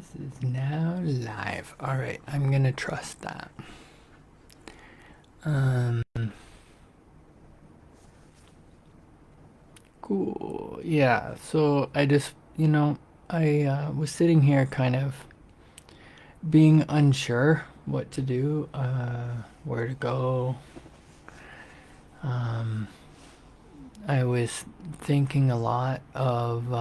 This is now live. Alright, I'm gonna trust that. Cool. Yeah, so I just, I was sitting here kind of being unsure what to do, where to go. I was thinking a lot of,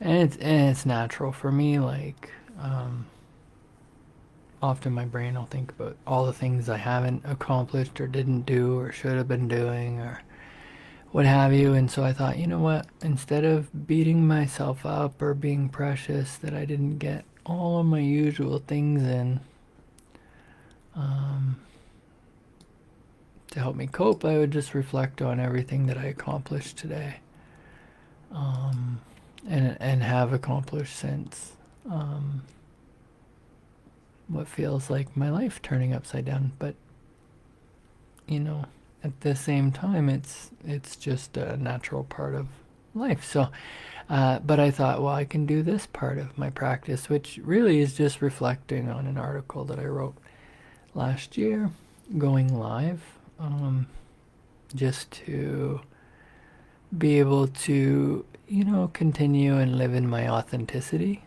and it's natural for me, like, often my brain will think about all the things I haven't accomplished or didn't do or should have been doing or what have you. And so I thought, you know what? Instead of beating myself up or being precious that I didn't get all of my usual things in, to help me cope, I would just reflect on everything that I accomplished today, and have accomplished since. What feels like my life turning upside down, but at the same time, it's just a natural part of life. So, but I thought, well, I can do this part of my practice, which really is just reflecting on an article that I wrote last year, going live, just to be able to, continue and live in my authenticity.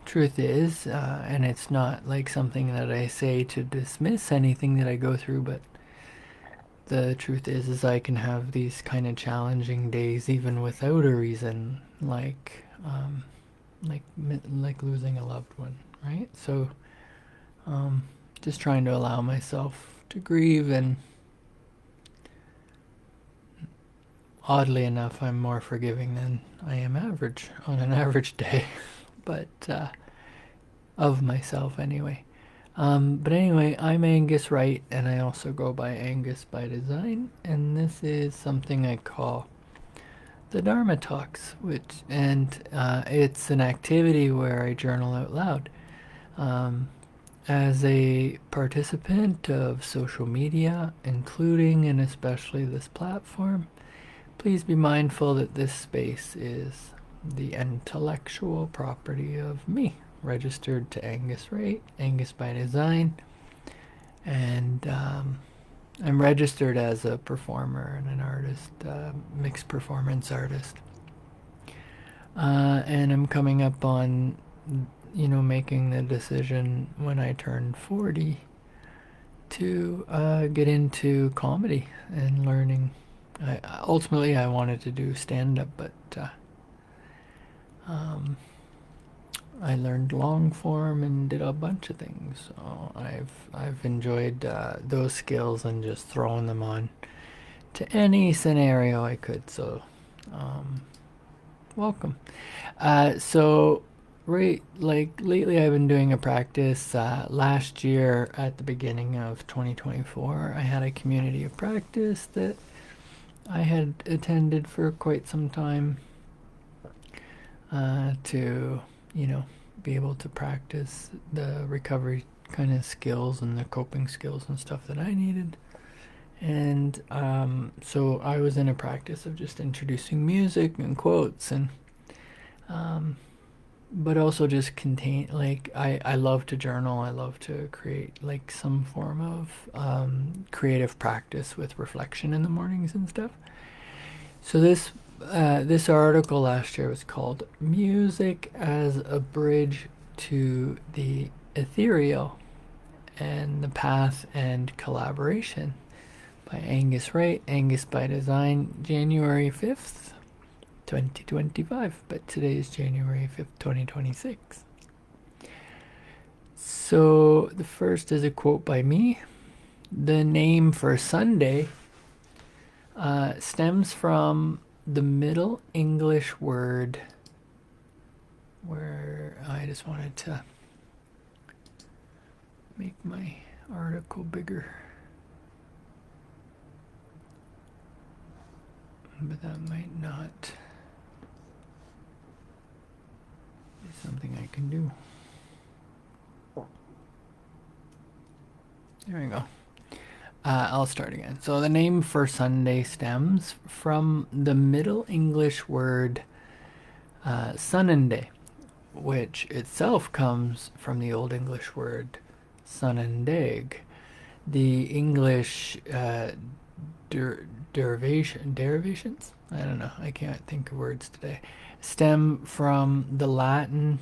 Truth is, and it's not like something that I say to dismiss anything that I go through, but the truth is I can have these kind of challenging days even without a reason, like losing a loved one, right? So, just trying to allow myself to grieve, and oddly enough, I'm more forgiving than I am average on an average day, but of myself anyway. But anyway, I'm Angus Wright, and I also go by Angus by design, and this is something I call the Dharma Talks, it's an activity where I journal out loud. As a participant of social media, including and especially this platform, please be mindful that this space is the intellectual property of me, registered to Angus Wright, Angus by design, and I'm registered as a performer and an artist, mixed performance artist. And I'm coming up on, making the decision when I turn 40 to get into comedy and learning. Ultimately, I wanted to do stand-up, but I learned long form and did a bunch of things. So I've enjoyed those skills and just throwing them on to any scenario I could. So, welcome. So right, like lately, I've been doing a practice. Last year, at the beginning of 2024, I had a community of practice that I had attended for quite some time, to be able to practice the recovery kind of skills and the coping skills and stuff that I needed. And so I was in a practice of just introducing music and quotes, and but also just contain, like, I love to journal. I love to create like some form of creative practice with reflection in the mornings and stuff. So this article last year was called "Music as a Bridge to the Ethereal and the Path and Collaboration" by Angus Wright, Angus by Design, January 5th, 2025, but today is January 5th, 2026. So the first is a quote by me. The name for Sunday stems from the Middle English word, where I just wanted to make my article bigger, but that might not be something I can do. There we go. I'll start again. So the name for Sunday stems from the Middle English word sunnenday, which itself comes from the Old English word sunnandæg. The English derivations, I don't know, I can't think of words today, stem from the Latin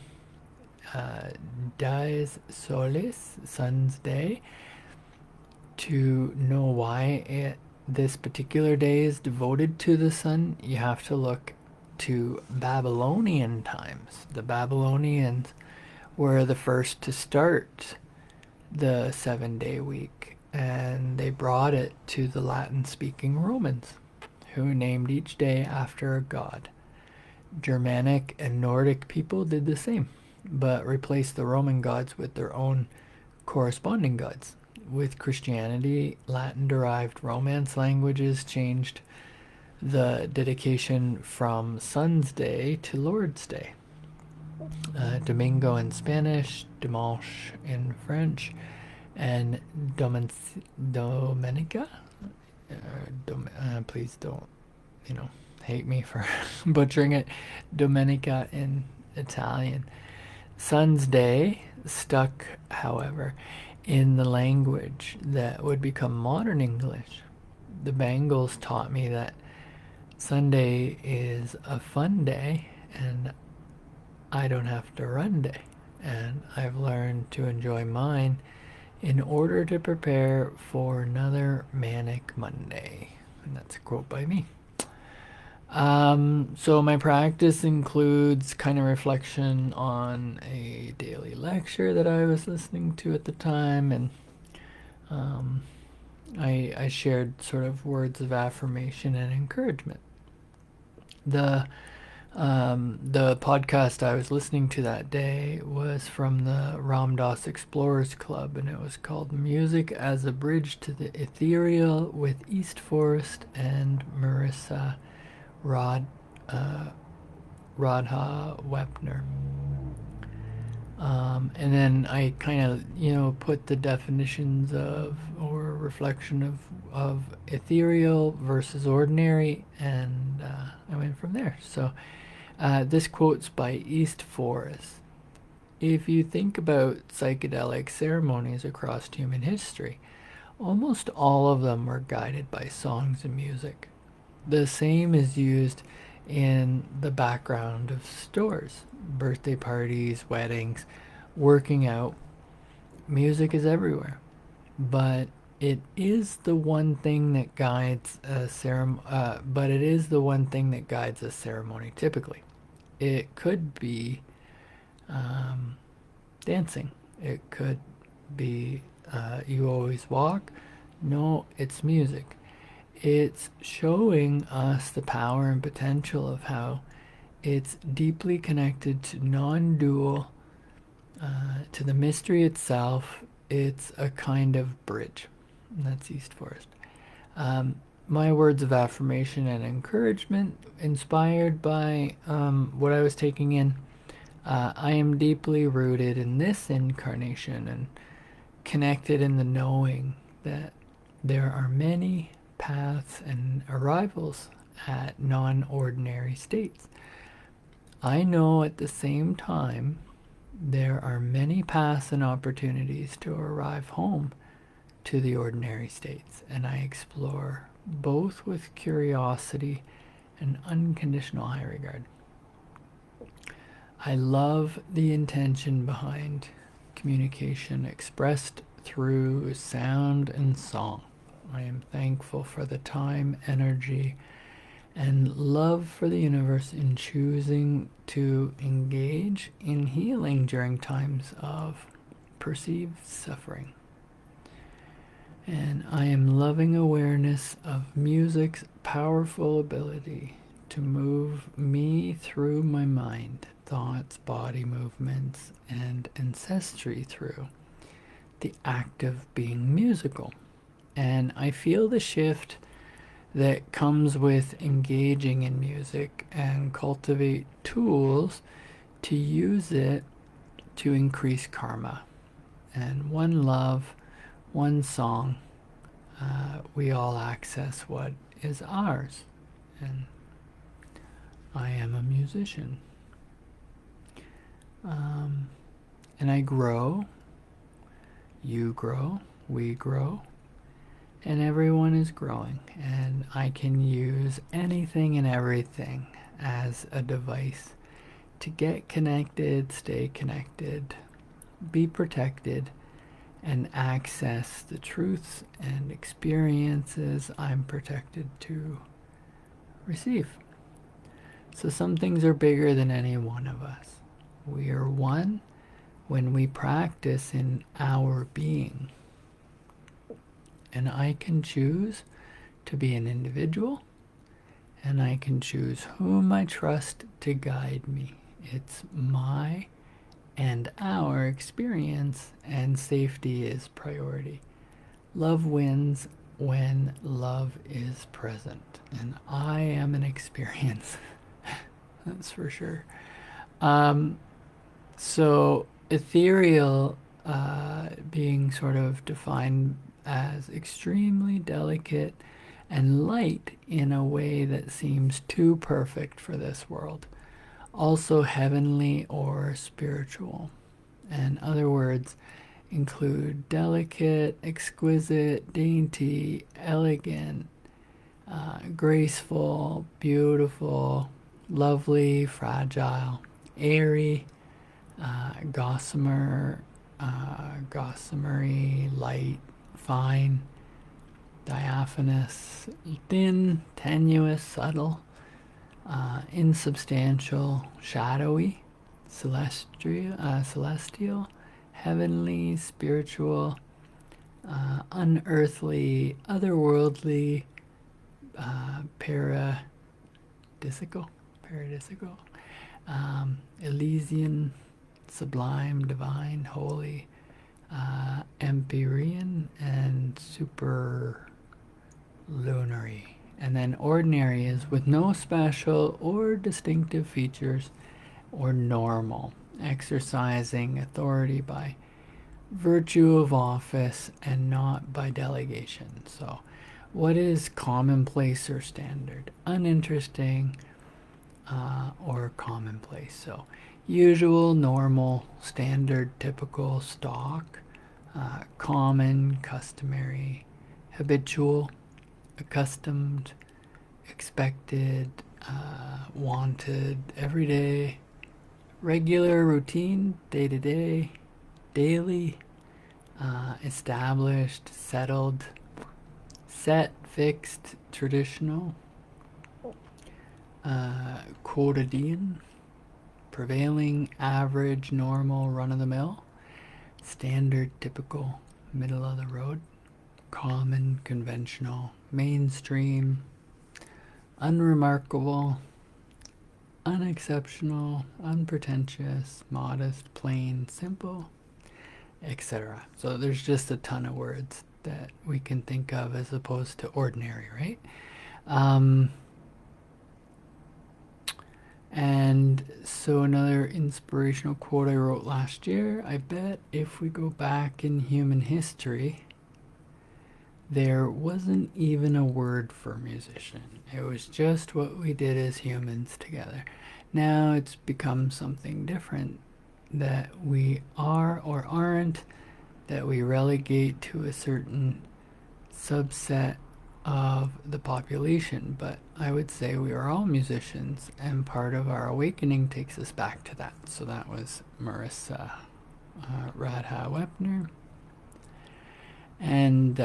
dies sōlis, sun's day. To know why this particular day is devoted to the sun, you have to look to Babylonian times. The Babylonians were the first to start the 7-day week, and they brought it to the Latin-speaking Romans, who named each day after a god. Germanic and Nordic people did the same, but replaced the Roman gods with their own corresponding gods. With Christianity, Latin-derived Romance languages changed the dedication from Sun's Day to Lord's Day. Domingo in Spanish, dimanche in French, and domenica. Please don't, hate me for butchering it. Domenica in Italian. Sun's Day stuck, however, in the language that would become modern English. The Bangles taught me that Sunday is a fun day and I don't have to run day. And I've learned to enjoy mine in order to prepare for another Manic Monday. And that's a quote by me. So my practice includes kind of reflection on a daily lecture that I was listening to at the time, and I shared sort of words of affirmation and encouragement. The podcast I was listening to that day was from the Ram Dass Explorers Club, and it was called Music as a Bridge to the Ethereal with East Forest and Marissa Radha Wepner. And then I kind of, put the definitions of, or reflection of ethereal versus ordinary, and I went from there. So this quote's by East Forest. If you think about psychedelic ceremonies across human history, almost all of them were guided by songs and music. The same is used in the background of stores, birthday parties, weddings, working out. Music is everywhere, but it is the one thing that guides a ceremony. But it is the one thing that guides a ceremony. Typically, it could be dancing. It could be you always walk. No, it's music. It's showing us the power and potential of how it's deeply connected to non-dual, to the mystery itself. It's a kind of bridge. And that's East Forest. My words of affirmation and encouragement, inspired by what I was taking in. I am deeply rooted in this incarnation and connected in the knowing that there are many paths and arrivals at non-ordinary states. I know at the same time there are many paths and opportunities to arrive home to the ordinary states, and I explore both with curiosity and unconditional high regard. I love the intention behind communication expressed through sound and song. I am thankful for the time, energy, and love for the universe in choosing to engage in healing during times of perceived suffering. And I am loving awareness of music's powerful ability to move me through my mind, thoughts, body movements, and ancestry through the act of being musical. And I feel the shift that comes with engaging in music and cultivate tools to use it to increase karma. And one love, one song, we all access what is ours. And I am a musician. And I grow, you grow, we grow, and everyone is growing. And I can use anything and everything as a device to get connected, stay connected, be protected, and access the truths and experiences I'm protected to receive. So some things are bigger than any one of us. We are one when we practice in our being. And I can choose to be an individual, and I can choose whom I trust to guide me. It's my and our experience, and safety is priority. Love wins when love is present, and I am an experience. That's for sure. So ethereal being sort of defined as extremely delicate and light in a way that seems too perfect for this world. Also heavenly or spiritual. And other words include delicate, exquisite, dainty, elegant, graceful, beautiful, lovely, fragile, airy, gossamer, gossamery, light, fine, diaphanous, thin, tenuous, subtle, insubstantial, shadowy, celestial, heavenly, spiritual, unearthly, otherworldly, paradisical, Elysian, sublime, divine, holy, empyrean, and super lunary. And then ordinary is with no special or distinctive features, or normal, exercising authority by virtue of office and not by delegation. So what is commonplace or standard? Uninteresting or commonplace. So usual, normal, standard, typical, stock, common, customary, habitual, accustomed, expected, wanted, everyday, regular, routine, day-to-day, daily, established, settled, set, fixed, traditional, quotidian, prevailing, average, normal, run-of-the-mill, standard, typical, middle of the road, common, conventional, mainstream, unremarkable, unexceptional, unpretentious, modest, plain, simple, etc. So there's just a ton of words that we can think of as opposed to ordinary, right? And so another inspirational quote I wrote last year: I bet if we go back in human history, there wasn't even a word for musician. It was just what we did as humans together. Now it's become something different, that we are or aren't, that we relegate to a certain subset of the population. But I would say we are all musicians, and part of our awakening takes us back to that. So that was Marissa Radha Wepner. And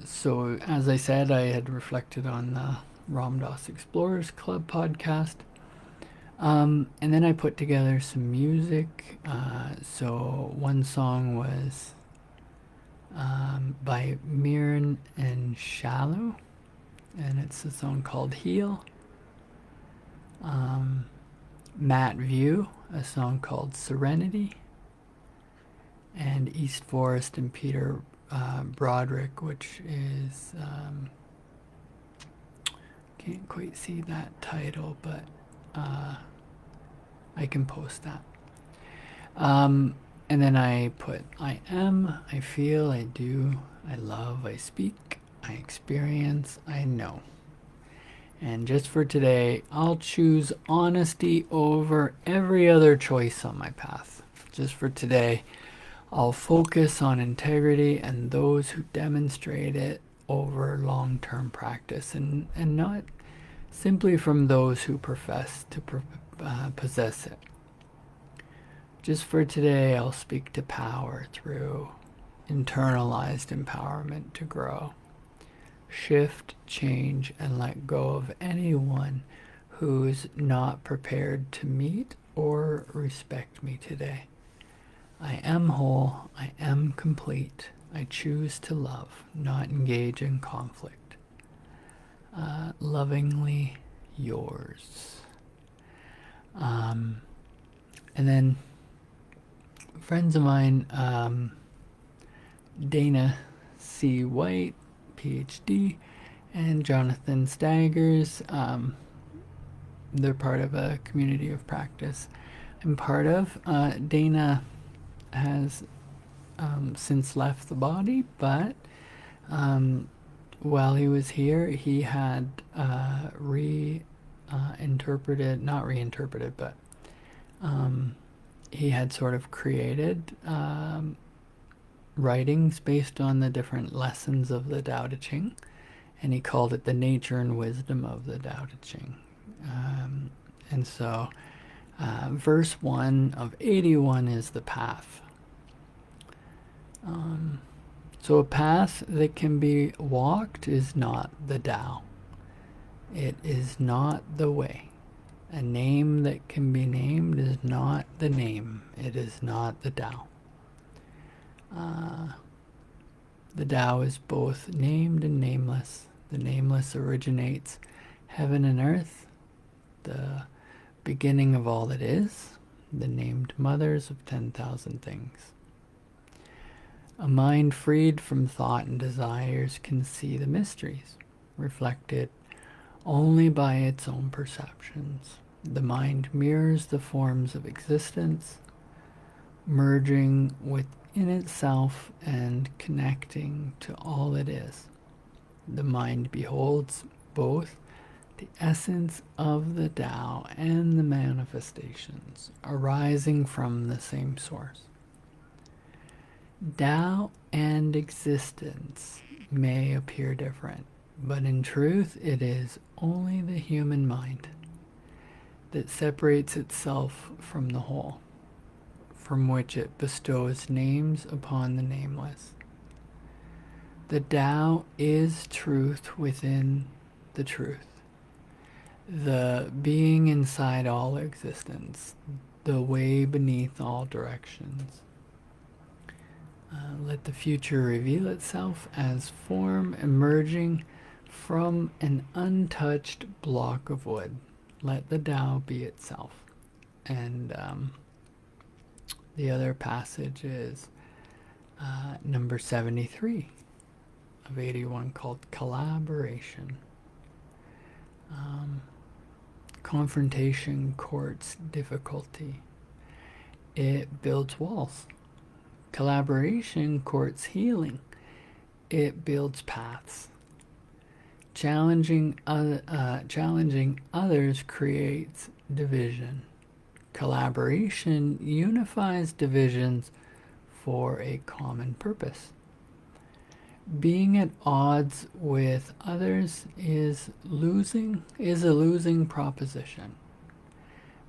so, as I said, I had reflected on the Ram Dass Explorers Club podcast. And then I put together some music. So one song was by Mirren and Shallow, and it's a song called Heal. Matt View, a song called Serenity. And East Forest and Peter Broderick, which is, can't quite see that title, but I can post that. And then I put I am, I feel, I do, I love, I speak, I experience, I know. And just for today, I'll choose honesty over every other choice on my path. Just for today, I'll focus on integrity and those who demonstrate it over long-term practice, and not simply from those who profess to possess it. Just for today, I'll speak to power through internalized empowerment to grow, shift, change, and let go of anyone who's not prepared to meet or respect me today. I am whole, I am complete. I choose to love, not engage in conflict. Lovingly yours. And then friends of mine, Dana C. White, PhD, and Jonathan Staggers, they're part of a community of practice I'm part of. Dana has since left the body, but while he was here, he had reinterpreted, not reinterpreted, but he had sort of created writings based on the different lessons of the Tao Te Ching, and he called it the nature and wisdom of the Tao Te Ching. And so verse 1 of 81 is the path. So a path that can be walked is not the Tao. It is not the way. A name that can be named is not the name. It is not the Tao. The Tao is both named and nameless. The nameless originates heaven and earth, the beginning of all that is, the named mothers of 10,000 things. A mind freed from thought and desires can see the mysteries, reflected only by its own perceptions. The mind mirrors the forms of existence, merging within itself and connecting to all it is. The mind beholds both the essence of the Tao and the manifestations arising from the same source. Tao and existence may appear different, but in truth it is only the human mind that separates itself from the whole, from which it bestows names upon the nameless. The Tao is truth within the truth, the being inside all existence, the way beneath all directions. Let the future reveal itself as form emerging from an untouched block of wood. Let the Tao be itself. And the other passage is number 73 of 81, called Collaboration. Confrontation courts difficulty. It builds walls. Collaboration courts healing. It builds paths. Challenging others creates division. Collaboration unifies divisions for a common purpose. Being at odds with others is a losing proposition.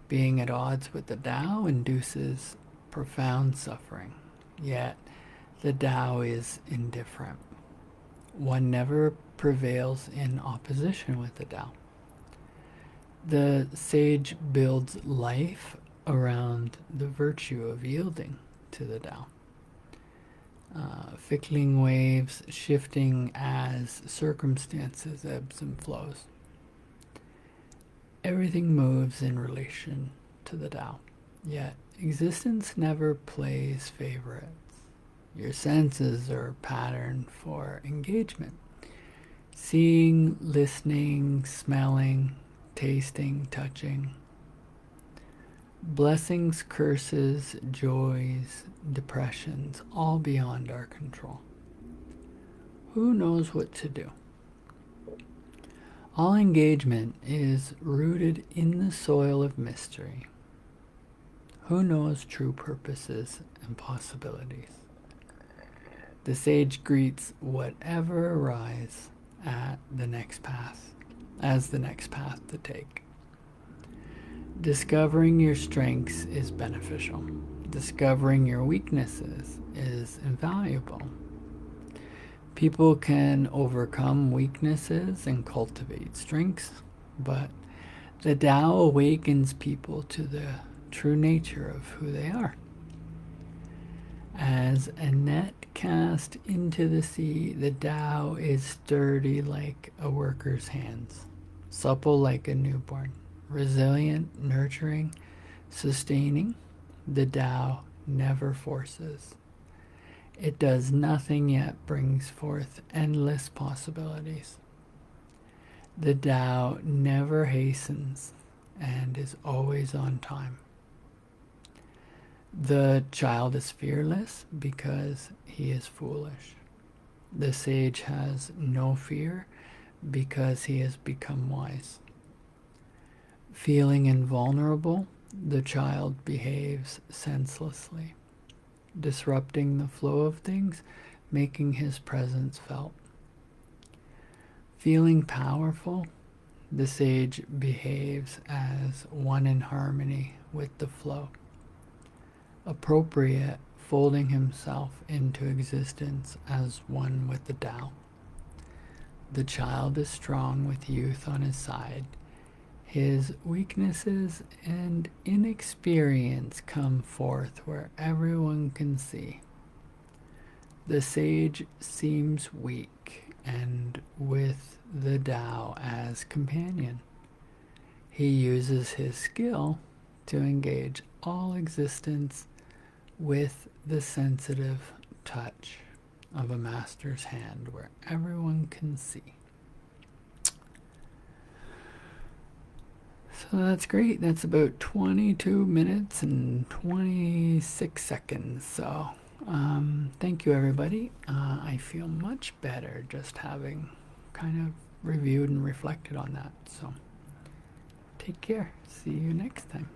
Being at odds with the Tao induces profound suffering. Yet the Tao is indifferent. One never prevails in opposition with the Tao. The sage builds life around the virtue of yielding to the Tao. Fickling waves shifting as circumstances ebbs and flows. Everything moves in relation to the Tao. Yet existence never plays favorites. Your senses are patterned for engagement. Seeing, listening, smelling, tasting, touching. Blessings, curses, joys, depressions, all beyond our control. Who knows what to do? All engagement is rooted in the soil of mystery. Who knows true purposes and possibilities? The sage greets whatever arises at the next path, as the next path to take. Discovering your strengths is beneficial. Discovering your weaknesses is invaluable. People can overcome weaknesses and cultivate strengths, but the Tao awakens people to the true nature of who they are. As a net cast into the sea, the Tao is sturdy like a worker's hands, supple like a newborn, resilient, nurturing, sustaining. The Tao never forces. It does nothing yet brings forth endless possibilities. The Tao never hastens and is always on time. The child is fearless because he is foolish. The sage has no fear because he has become wise. Feeling invulnerable, the child behaves senselessly, disrupting the flow of things, making his presence felt. Feeling powerful, the sage behaves as one in harmony with the flow. Appropriate, folding himself into existence as one with the Tao. The child is strong with youth on his side. His weaknesses and inexperience come forth where everyone can see. The sage seems weak and with the Tao as companion. He uses his skill to engage all existence with the sensitive touch of a master's hand where everyone can see. So that's great. That's about 22 minutes and 26 seconds. So thank you, everybody. I feel much better just having kind of reviewed and reflected on that. So take care. See you next time.